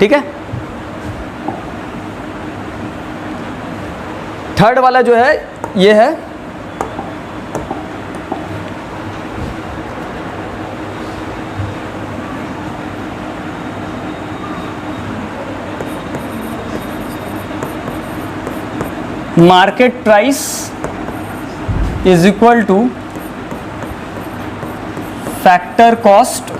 ठीक है। थर्ड वाला जो है ये है market price is equal two factor cost.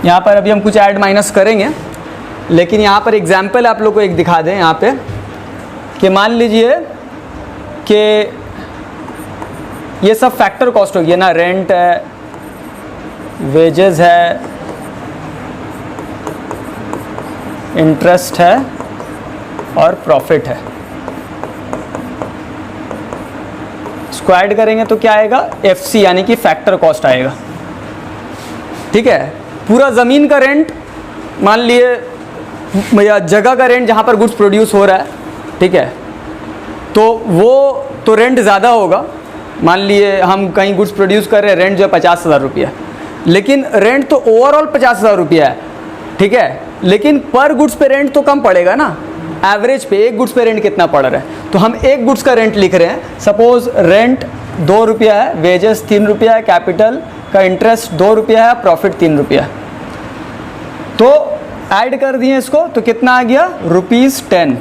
यहाँ पर अभी हम कुछ ऐड माइनस करेंगे, लेकिन यहाँ पर एग्जाम्पल आप लोग को एक दिखा दें यहाँ पे कि मान लीजिए कि ये सब फैक्टर कॉस्ट होगी ना, रेंट है, वेजेस है, इंटरेस्ट है और प्रॉफिट है। इसको ऐड करेंगे तो क्या आएगा, FC यानी कि फैक्टर कॉस्ट आएगा। ठीक है, पूरा ज़मीन का रेंट मान लिए या जगह का रेंट जहाँ पर गुड्स प्रोड्यूस हो रहा है, ठीक है, तो वो तो रेंट ज़्यादा होगा। मान लिए हम कहीं गुड्स प्रोड्यूस कर रहे हैं, रेंट जो है 50,000 रुपया, लेकिन रेंट तो ओवरऑल 50,000 रुपया है, ठीक है, लेकिन पर गुड्स पे रेंट तो कम पड़ेगा ना। एवरेज पे एक गुड्स पे रेंट कितना पड़ रहा है, तो हम एक गुड्स का रेंट लिख रहे हैं। सपोज रेंट 2 रुपया है, वेजेस 3 रुपया है, कैपिटल का इंटरेस्ट 2 रुपया है, प्रॉफिट 3 रुपया। तो ऐड कर दिए इसको तो कितना आ गया, ₹10।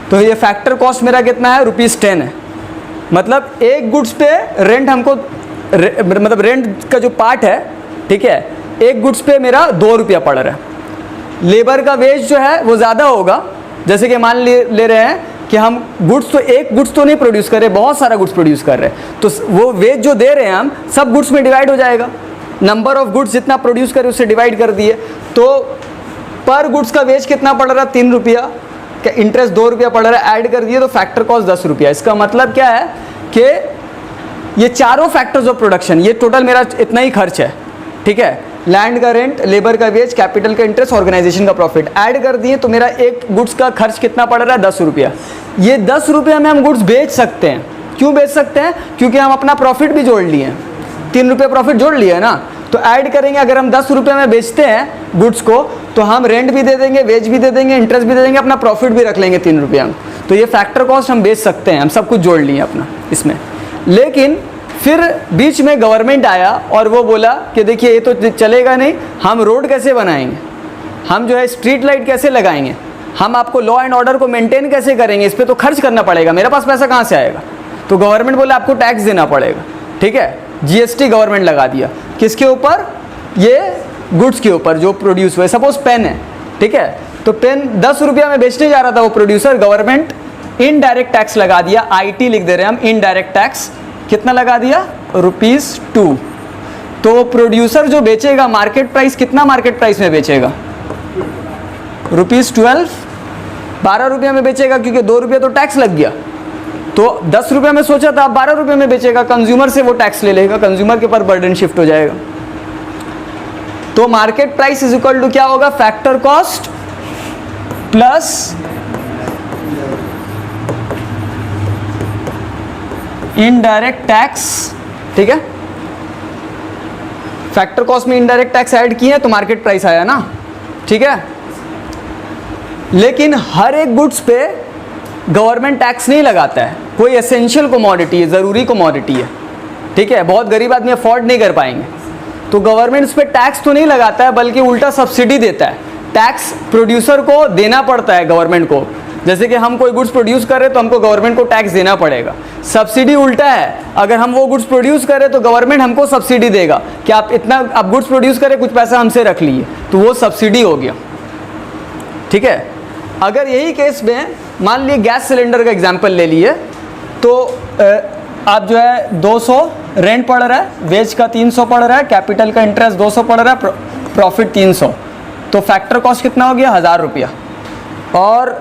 तो ये फैक्टर कॉस्ट मेरा कितना है, ₹10 है। मतलब एक गुड्स पे रेंट हमको मतलब रेंट का जो पार्ट है, ठीक है, एक गुड्स पे मेरा 2 रुपया पड़ रहा है। लेबर का वेज जो है वो ज़्यादा होगा, जैसे कि मान ले रहे हैं कि हम गुड्स तो एक गुड्स तो नहीं प्रोड्यूस कर रहे, बहुत सारा गुड्स प्रोड्यूस कर रहे हैं, तो वो वेज जो दे रहे हैं हम सब गुड्स में डिवाइड हो जाएगा। नंबर ऑफ गुड्स जितना प्रोड्यूस करे उससे डिवाइड कर दिए, तो पर गुड्स का वेज कितना पड़ रहा है, 3 रुपया, इंटरेस्ट 2 रुपया पड़ रहा है, ऐड कर दिए तो फैक्टर कॉस्ट 10 रुपया। इसका मतलब क्या है कि ये चारों फैक्टर्स ऑफ प्रोडक्शन, ये टोटल मेरा इतना ही खर्च है, ठीक है, लैंड का रेंट, लेबर का वेज, कैपिटल का इंटरेस्ट, ऑर्गेनाइजेशन का प्रॉफिट, ऐड कर दिए तो मेरा एक गुड्स का खर्च कितना पड़ रहा है, 10 रुपया। ये 10 रुपया में हम गुड्स बेच सकते हैं। क्यों बेच सकते हैं, क्योंकि हम अपना प्रॉफिट भी जोड़ लिए हैं, 3 रुपये प्रॉफिट जोड़ लिए है ना, तो ऐड करेंगे। अगर हम 10 रुपये में बेचते हैं गुड्स को, तो हम रेंट भी दे देंगे, वेज भी दे देंगे, इंटरेस्ट भी दे देंगे, अपना प्रॉफिट भी रख लेंगे 3 रुपया में। तो ये फैक्टर कॉस्ट हम बेच सकते हैं, हम सब कुछ जोड़ लिए अपना इसमें। लेकिन फिर बीच में गवर्नमेंट आया और वो बोला कि देखिए ये तो चलेगा नहीं, हम रोड कैसे बनाएंगे, हम जो है स्ट्रीट लाइट कैसे लगाएंगे, हम आपको लॉ एंड ऑर्डर को मेंटेन कैसे करेंगे, इस पर तो खर्च करना पड़ेगा, मेरे पास पैसा कहाँ से आएगा। तो गवर्नमेंट बोला आपको टैक्स देना पड़ेगा, ठीक है, GST गवर्नमेंट लगा दिया। किसके ऊपर, ये गुड्स के ऊपर जो प्रोड्यूस हुए। सपोज पेन है, ठीक है, तो पेन 10 रुपया में बेचने जा रहा था वो प्रोड्यूसर, गवर्नमेंट इनडायरेक्ट टैक्स लगा दिया, IT लिख दे रहे हैं हम, इनडायरेक्ट टैक्स कितना लगा दिया, ₹2। तो वो प्रोड्यूसर जो बेचेगा, मार्केट प्राइस कितना मार्केट प्राइस में बेचेगा, ₹12, 12 रुपये में बेचेगा, क्योंकि 2 रुपये तो टैक्स लग गया। तो 10 रुपये में सोचा था, 12 रुपये में बेचेगा, कंज्यूमर से वो टैक्स ले लेगा, कंज्यूमर के ऊपर बर्डन शिफ्ट हो जाएगा। तो market price is equal to क्या होगा, factor cost plus indirect tax, ठीक है, फैक्टर कॉस्ट में इनडायरेक्ट टैक्स ऐड किए तो मार्केट प्राइस आया ना, ठीक है। लेकिन हर एक गुड्स पे गवर्नमेंट टैक्स नहीं लगाता है, कोई एसेंशियल कमोडिटी है, ज़रूरी कमोडिटी है, ठीक है, बहुत गरीब आदमी अफोर्ड नहीं कर पाएंगे, तो गवर्नमेंट उस पर टैक्स तो नहीं लगाता है, बल्कि उल्टा सब्सिडी देता है। टैक्स प्रोड्यूसर को देना पड़ता है गवर्नमेंट को, जैसे कि हम कोई गुड्स प्रोड्यूस कर रहे हैं तो हमको गवर्नमेंट को टैक्स देना पड़ेगा। सब्सिडी उल्टा है, अगर हम वो गुड्स प्रोड्यूस करें तो गवर्नमेंट हमको सब्सिडी देगा कि आप इतना आप गुड्स प्रोड्यूस करें, कुछ पैसा हमसे रख लिए, तो वो सब्सिडी हो गया, ठीक है। अगर यही केस में मान लिए गैस सिलेंडर का एग्जांपल ले लिए, तो आप जो है 200 रेंट पड़ रहा है, वेज का 300 पड़ रहा है, कैपिटल का इंटरेस्ट 200 पड़ रहा है, प्रॉफिट 300, तो फैक्टर कॉस्ट कितना हो गया, 1000 रुपया। और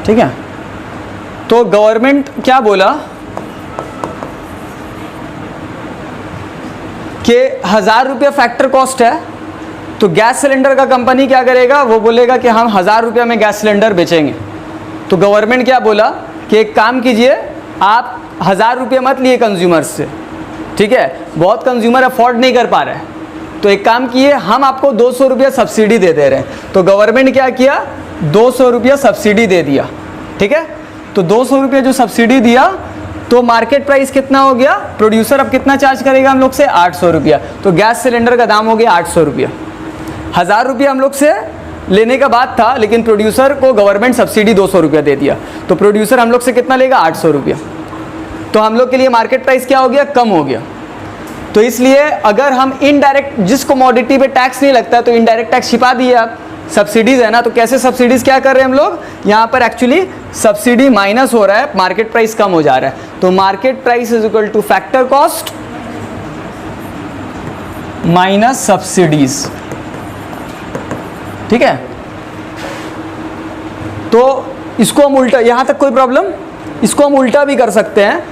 ठीक है, तो गवर्नमेंट क्या बोला कि 1000 रुपया फैक्टर कॉस्ट है, तो गैस सिलेंडर का कंपनी क्या करेगा, वो बोलेगा कि हम 1000 रुपये में गैस सिलेंडर बेचेंगे। तो गवर्नमेंट क्या बोला कि एक काम कीजिए, आप 1000 रुपये मत लिए कंज्यूमर से, ठीक है, बहुत कंज्यूमर अफोर्ड नहीं कर पा रहे हैं, तो एक काम किए, हम आपको 200 रुपये सब्सिडी दे रहे हैं। तो गवर्नमेंट क्या किया, 200 रुपये सब्सिडी दे दिया, ठीक है। तो 200 रुपये जो सब्सिडी दिया, तो मार्केट प्राइस कितना हो गया, प्रोड्यूसर अब कितना चार्ज करेगा हम लोग से, 800 रुपया। तो गैस सिलेंडर का दाम हो गया 800 रुपया। 1000 रुपया हम लोग से लेने का बात था, लेकिन प्रोड्यूसर को गवर्नमेंट सब्सिडी 200 रुपया दे दिया, तो प्रोड्यूसर हम लोग से कितना लेगा, 800 रुपया। तो हम लोग के लिए मार्केट प्राइस क्या हो गया, कम हो गया। तो इसलिए अगर हम इनडायरेक्ट, जिस कमोडिटी पे टैक्स नहीं लगता, तो इनडायरेक्ट टैक्स छिपा दिए आप, सब्सिडीज है ना, तो कैसे सब्सिडीज क्या कर रहे हैं हम लोग, यहाँ पर एक्चुअली सब्सिडी माइनस हो रहा है, मार्केट प्राइस कम हो जा रहा है। तो market price is equal two factor cost minus subsidies, ठीक है। तो इसको हम उल्टा, यहां तक कोई प्रॉब्लम, इसको हम उल्टा भी कर सकते हैं,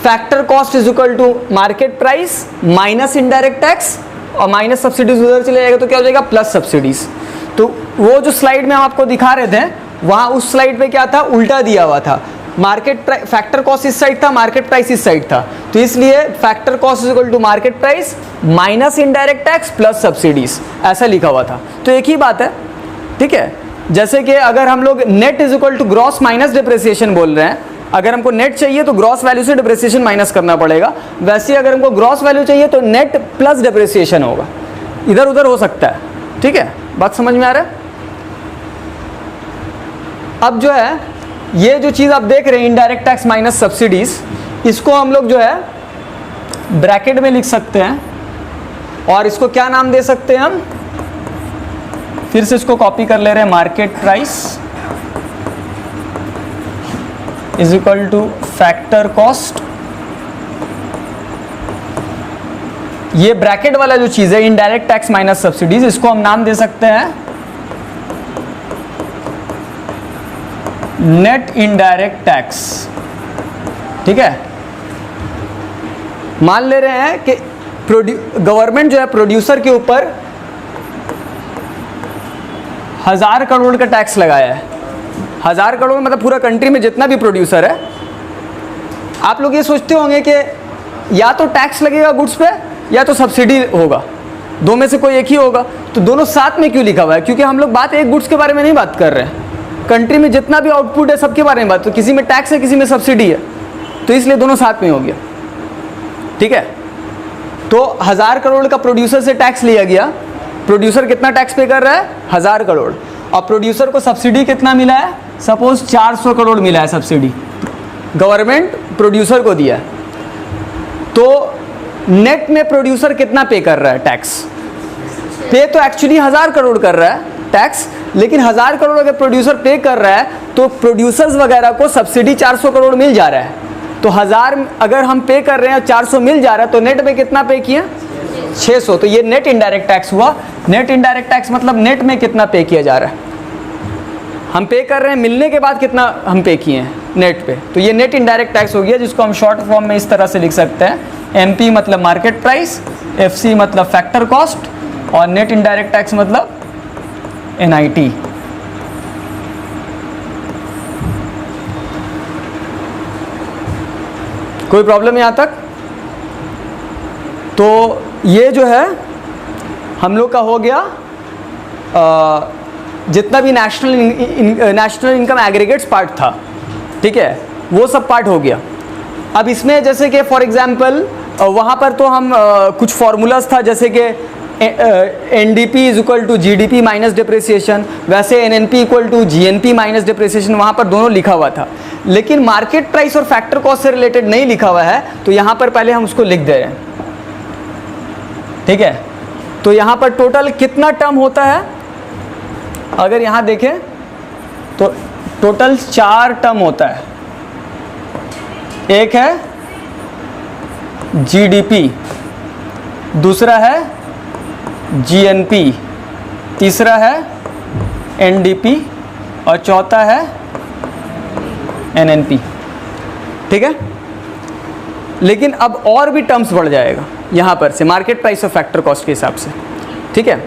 factor cost is equal to market price minus indirect tax, और माइनस सब्सिडीज उधर चले जाएगा तो क्या हो जाएगा, प्लस सब्सिडीज। तो वो जो स्लाइड में हम आपको दिखा रहे थे, वहां उस स्लाइड पे क्या था, उल्टा दिया हुआ था, मार्केट फैक्टर कॉस्ट इस साइड था, मार्केट प्राइस इस साइड था। तो इसलिए factor cost is equal to market price minus indirect tax plus subsidies, ऐसा लिखा हुआ था। तो एक ही बात है, ठीक है। जैसे कि अगर हम लोग net is equal to gross minus depreciation बोल रहे हैं, अगर हमको नेट चाहिए तो ग्रॉस वैल्यू से डिप्रिसिएशन माइनस करना पड़ेगा, वैसे ही अगर हमको ग्रॉस वैल्यू चाहिए तो नेट प्लस डिप्रिसिएशन होगा, इधर उधर हो सकता है, ठीक है। बात समझ में आ रहा है। अब जो है ये जो चीज़ आप देख रहे हैं, इनडायरेक्ट टैक्स माइनस सब्सिडीज, इसको हम लोग जो है ब्रैकेट में लिख सकते हैं, और इसको क्या नाम दे सकते हैं हम, फिर से इसको कॉपी कर ले रहे हैं, market price is equal two factor cost. ये ब्रैकेट वाला जो चीज है इनडायरेक्ट टैक्स माइनस सब्सिडीज, इसको हम नाम दे सकते हैं नेट इनडायरेक्ट टैक्स, ठीक है। मान ले रहे हैं कि गवर्नमेंट जो है प्रोड्यूसर के ऊपर 1000 करोड़ का टैक्स लगाया है। 1000 करोड़ मतलब पूरा कंट्री में जितना भी प्रोड्यूसर है। आप लोग ये सोचते होंगे कि या तो टैक्स लगेगा गुड्स पे या तो सब्सिडी होगा, दो में से कोई एक ही होगा। तो दोनों साथ में क्यों लिखा हुआ है, क्योंकि हम लोग बात एक गुड्स के बारे में नहीं बात कर रहे हैं, कंट्री में जितना भी आउटपुट है सबके बारे में बात, तो किसी में टैक्स है किसी में सब्सिडी है, तो इसलिए दोनों साथ में हो गया, ठीक है। तो 1000 करोड़ का प्रोड्यूसर से टैक्स लिया गया, प्रोड्यूसर कितना टैक्स पे कर रहा है, 1000 करोड़, और प्रोड्यूसर को सब्सिडी कितना मिला है, सपोज 400 करोड़ मिला है सब्सिडी, गवर्नमेंट प्रोड्यूसर को दिया है। तो नेट में प्रोड्यूसर कितना पे कर रहा है टैक्स, पे तो एक्चुअली 1000 करोड़ कर रहा है टैक्स, लेकिन 1000 करोड़ अगर प्रोड्यूसर पे कर रहा है तो प्रोड्यूसर्स वगैरह को सब्सिडी 400 करोड़ मिल जा रहा है। तो 1000 अगर हम पे कर रहे हैं और 400 मिल जा रहा है, तो नेट में कितना पे किया, 600। तो ये नेट इनडायरेक्ट टैक्स हुआ। नेट इनडायरेक्ट टैक्स मतलब नेट में कितना पे किया जा रहा है, हम पे कर रहे हैं, मिलने के बाद कितना हम पे किए हैं नेट पे, तो ये नेट इनडायरेक्ट टैक्स हो गया, जिसको हम शॉर्ट फॉर्म में इस तरह से लिख सकते हैं, MP मतलब मार्केट प्राइस, FC मतलब फैक्टर कॉस्ट, और नेट इनडायरेक्ट टैक्स मतलब NIT। कोई प्रॉब्लम यहाँ तक? तो ये जो है हम लोग का हो गया जितना भी नेशनल इनकम एग्रीगेट्स पार्ट था, ठीक है, वो सब पार्ट हो गया। अब इसमें जैसे कि फॉर एग्जांपल वहाँ पर तो हम कुछ फार्मूलाज था, जैसे कि NDP is equal to GDP minus depreciation, वैसे NNP equal to GNP minus depreciation, वहाँ पर दोनों लिखा हुआ था, लेकिन मार्केट प्राइस और फैक्टर कॉस्ट से रिलेटेड नहीं लिखा हुआ है, तो यहाँ पर पहले हम उसको लिख दे रहे हैं, ठीक है। तो यहाँ पर टोटल कितना टर्म होता है, अगर यहाँ देखें तो टोटल 4 टर्म होता है। एक है GDP, दूसरा है GNP, तीसरा है NDP, और चौथा है NNP, ठीक है। लेकिन अब और भी टर्म्स बढ़ जाएगा यहाँ पर से, मार्केट प्राइस और फैक्टर कॉस्ट के हिसाब से, ठीक है।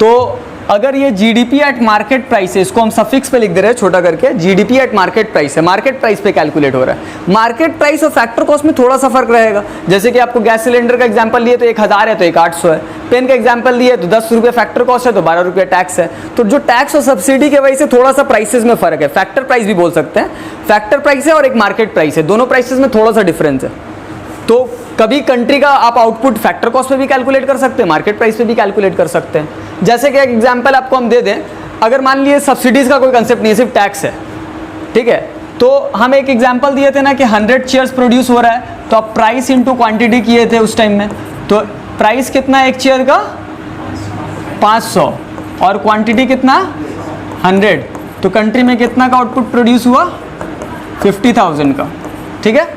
तो अगर ये जीडीपी एट मार्केट प्राइस है, इसको हम सफिक्स पे लिख दे रहे हैं छोटा करके, जीडीपी एट मार्केट प्राइस है, मार्केट प्राइस पे कैलकुलेट हो रहा है। मार्केट प्राइस और फैक्टर कॉस्ट में थोड़ा सा फर्क रहेगा। जैसे कि आपको गैस सिलेंडर का एग्जांपल लिए तो 1000 है तो एक 800 है, पेन का एग्जांपल लिए तो 10 रुपये फैक्टर कॉस्ट है तो 12 रुपये टैक्स है। तो जो टैक्स और सब्सिडी के वजह से थोड़ा सा प्राइसेस में फर्क है, फैक्टर प्राइस भी बोल सकते हैं, फैक्टर प्राइस है और एक मार्केट प्राइस है, दोनों प्राइसेस में थोड़ा सा डिफरेंस है। तो कभी कंट्री का आप आउटपुट फैक्टर कॉस्ट पे भी कैलकुलेट कर सकते हैं, मार्केट प्राइस पे भी कैलकुलेट कर सकते हैं। जैसे कि एक एग्जांपल आपको हम दे दें, अगर मान लीजिए सब्सिडीज़ का कोई कंसेप्ट नहीं है, सिर्फ टैक्स है, ठीक है, तो हम एक एग्जांपल दिए थे ना कि 100 चेयर्स प्रोड्यूस हो रहा है, तो आप प्राइस इनटू क्वांटिटी किए थे उस टाइम में, तो प्राइस कितना है एक चेयर का 500 और क्वांटिटी कितना 100, तो कंट्री में कितना का आउटपुट प्रोड्यूस हुआ 50,000 का, ठीक है।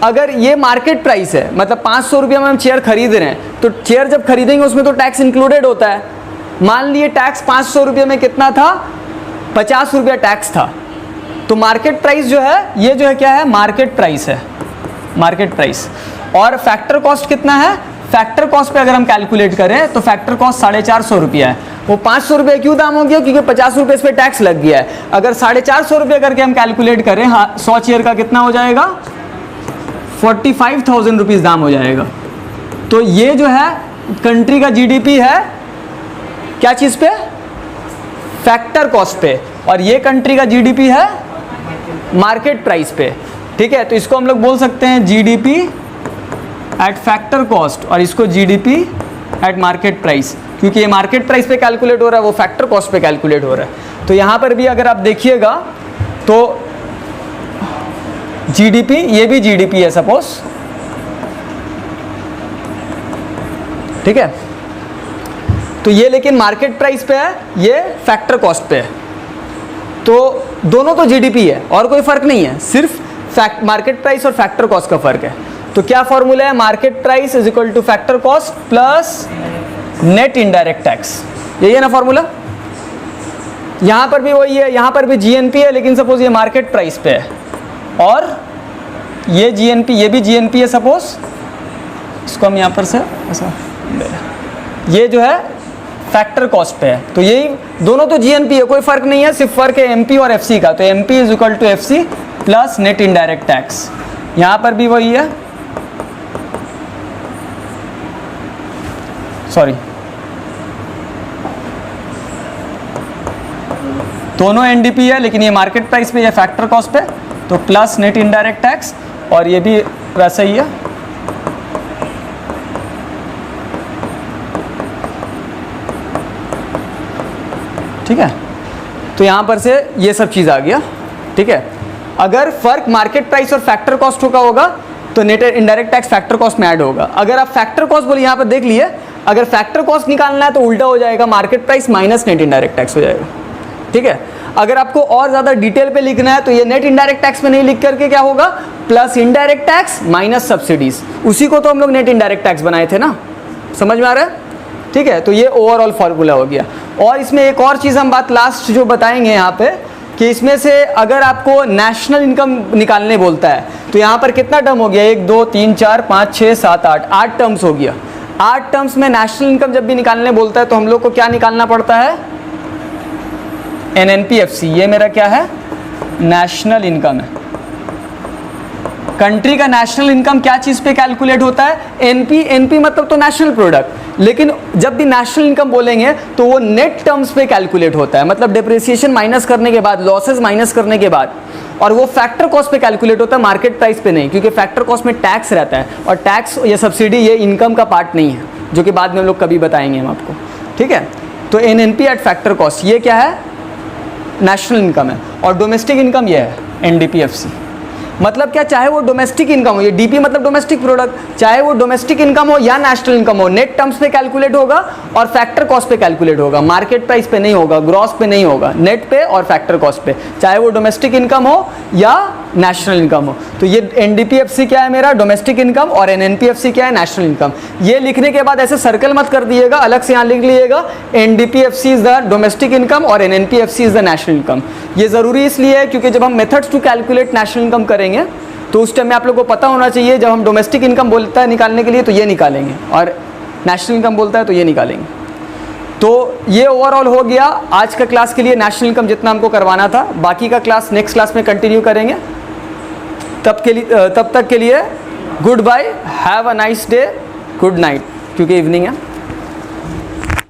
अगर ये मार्केट प्राइस है, मतलब 500 रुपये में हम चेयर खरीद रहे हैं, तो चेयर जब खरीदेंगे उसमें तो टैक्स इंक्लूडेड होता है। मान लिए टैक्स 500 रुपये में कितना था 50 रुपये टैक्स था, तो मार्केट प्राइस जो है ये जो है क्या है मार्केट प्राइस है, मार्केट प्राइस। और फैक्टर कॉस्ट कितना है, फैक्टर कॉस्ट पे अगर हम कैलकुलेट करें तो फैक्टर कॉस्ट 450 रुपया है। वो 500 रुपये क्यों दाम हो गया, क्योंकि 50 रुपये इस पर टैक्स लग गया है। अगर 450 रुपये करके हम कैलकुलेट करें, हाँ 100 चेयर का कितना हो जाएगा 45,000 रुपीज़ दाम हो जाएगा। तो ये जो है कंट्री का जीडीपी है क्या चीज़ पे, फैक्टर कॉस्ट पे, और ये कंट्री का जीडीपी है मार्केट प्राइस पे, ठीक है। तो इसको हम लोग बोल सकते हैं जीडीपी एट फैक्टर कॉस्ट और इसको जीडीपी एट मार्केट प्राइस, क्योंकि ये मार्केट प्राइस पे कैलकुलेट हो रहा है, वो फैक्टर कॉस्ट पे कैलकुलेट हो रहा है। तो यहाँ पर भी अगर आप देखिएगा तो जीडीपी, ये भी जीडीपी है सपोज, ठीक है। तो ये लेकिन मार्केट प्राइस पे है, ये फैक्टर कॉस्ट पे है, तो दोनों तो जीडीपी है और कोई फर्क नहीं है, सिर्फ मार्केट प्राइस और फैक्टर कॉस्ट का फर्क है। तो क्या फॉर्मूला है, market price is equal two factor cost plus net indirect tax, यही है ना फॉर्मूला। यहां पर भी वही है, यहां पर भी जीएनपी है, लेकिन सपोज ये मार्केट प्राइस पे है और ये जीएनपी, ये भी जीएनपी है सपोज, इसको हम यहाँ पर से ऐसा, ये जो है फैक्टर कॉस्ट पे है। तो यही दोनों तो जीएनपी है, कोई फर्क नहीं है, सिर्फ फर्क है एमपी और एफसी का। तो MP is equal to FC plus net indirect tax, यहाँ पर भी वही है, सॉरी दोनों एनडीपी है, लेकिन ये मार्केट प्राइस पे या फैक्टर कॉस्ट पे, तो प्लस नेट इनडायरेक्ट टैक्स, और ये भी वैसा ही है। ठीक है, तो यहाँ पर से ये सब चीज़ आ गया, ठीक है। अगर फर्क मार्केट प्राइस और फैक्टर कॉस्ट का होगा तो net indirect tax factor cost में ऐड होगा। अगर आप फैक्टर कॉस्ट बोले, यहाँ पर देख लिए, अगर फैक्टर कॉस्ट निकालना है तो उल्टा हो जाएगा, market price minus net indirect tax हो जाएगा, ठीक है। अगर आपको और ज़्यादा डिटेल पे लिखना है तो ये नेट इनडायरेक्ट टैक्स में नहीं लिख करके क्या होगा, plus indirect tax minus subsidies, उसी को तो हम लोग नेट इनडायरेक्ट टैक्स बनाए थे ना, समझ में आ रहा है, ठीक है। तो ये ओवरऑल फार्मूला हो गया। और इसमें एक और चीज़ हम बात लास्ट जो बताएंगे यहाँ पे, कि इसमें से अगर आपको नेशनल इनकम निकालने बोलता है तो यहाँ पर कितना टर्म हो गया, 1 2 3 4 5 6 7 8 टर्म्स हो गया। 8 टर्म्स में नेशनल इनकम जब भी निकालने बोलता है तो हम लोग को क्या निकालना पड़ता है, एनएनपीएफसी। ये मेरा क्या है, नेशनल इनकम है। कंट्री का नेशनल इनकम क्या चीज़ पे कैलकुलेट होता है, एनपी। एनपी मतलब तो नेशनल प्रोडक्ट, लेकिन जब भी नेशनल इनकम बोलेंगे तो वो नेट टर्म्स पे कैलकुलेट होता है, मतलब डिप्रिसिएशन माइनस करने के बाद, लॉसेस माइनस करने के बाद, और वो फैक्टर कॉस्ट पे कैलकुलेट होता है, मार्केट प्राइस पे नहीं, क्योंकि फैक्टर कॉस्ट में टैक्स रहता है, और टैक्स या सब्सिडी ये इनकम का पार्ट नहीं है, जो कि बाद में हम लोग कभी बताएंगे हम आपको, ठीक है। तो एनएनपी एट फैक्टर कॉस्ट, ये क्या है, नेशनल इनकम है। और डोमेस्टिक इनकम ये है एनडीपीएफसी। मतलब क्या, चाहे वो डोमेस्टिक इनकम हो, ये डीपी मतलब डोमेस्टिक प्रोडक्ट, चाहे वो डोमेस्टिक इनकम हो या नेशनल इनकम हो, नेट टर्म्स पे कैलकुलेट होगा और फैक्टर कॉस्ट पे कैलकुलेट होगा, मार्केट प्राइस पे नहीं होगा, ग्रॉस पे नहीं होगा, नेट पे और फैक्टर कॉस्ट पे, चाहे वो डोमेस्टिक इनकम हो या नेशनल इनकम हो। तो ये एनडीपीएफसी क्या है मेरा, डोमेस्टिक इनकम, और एनएनपीएफसी क्या है, नेशनल इनकम। ये लिखने के बाद ऐसे सर्कल मत कर दिएगा, अलग से यहाँ लिख लीजिएगा, NDPFC is the domestic income और NNPFC is the national income. ये जरूरी इसलिए है क्योंकि जब हम methods to calculate national income करेंगे तो उस टाइम में आप लोगों को पता होना चाहिए, जब हम डोमेस्टिक इनकम बोलता है निकालने के लिए तो ये निकालेंगे, और नेशनल इनकम बोलता है तो ये निकालेंगे, तो ये ओवरऑल हो गया आज का क्लास के लिए नेशनल इनकम जितना हमको करवाना था। बाकी का क्लास नेक्स्ट क्लास में कंटिन्यू करेंगे। तब तक के लिए good bye, have a nice day, good night, क्योंकि इवनिंग है।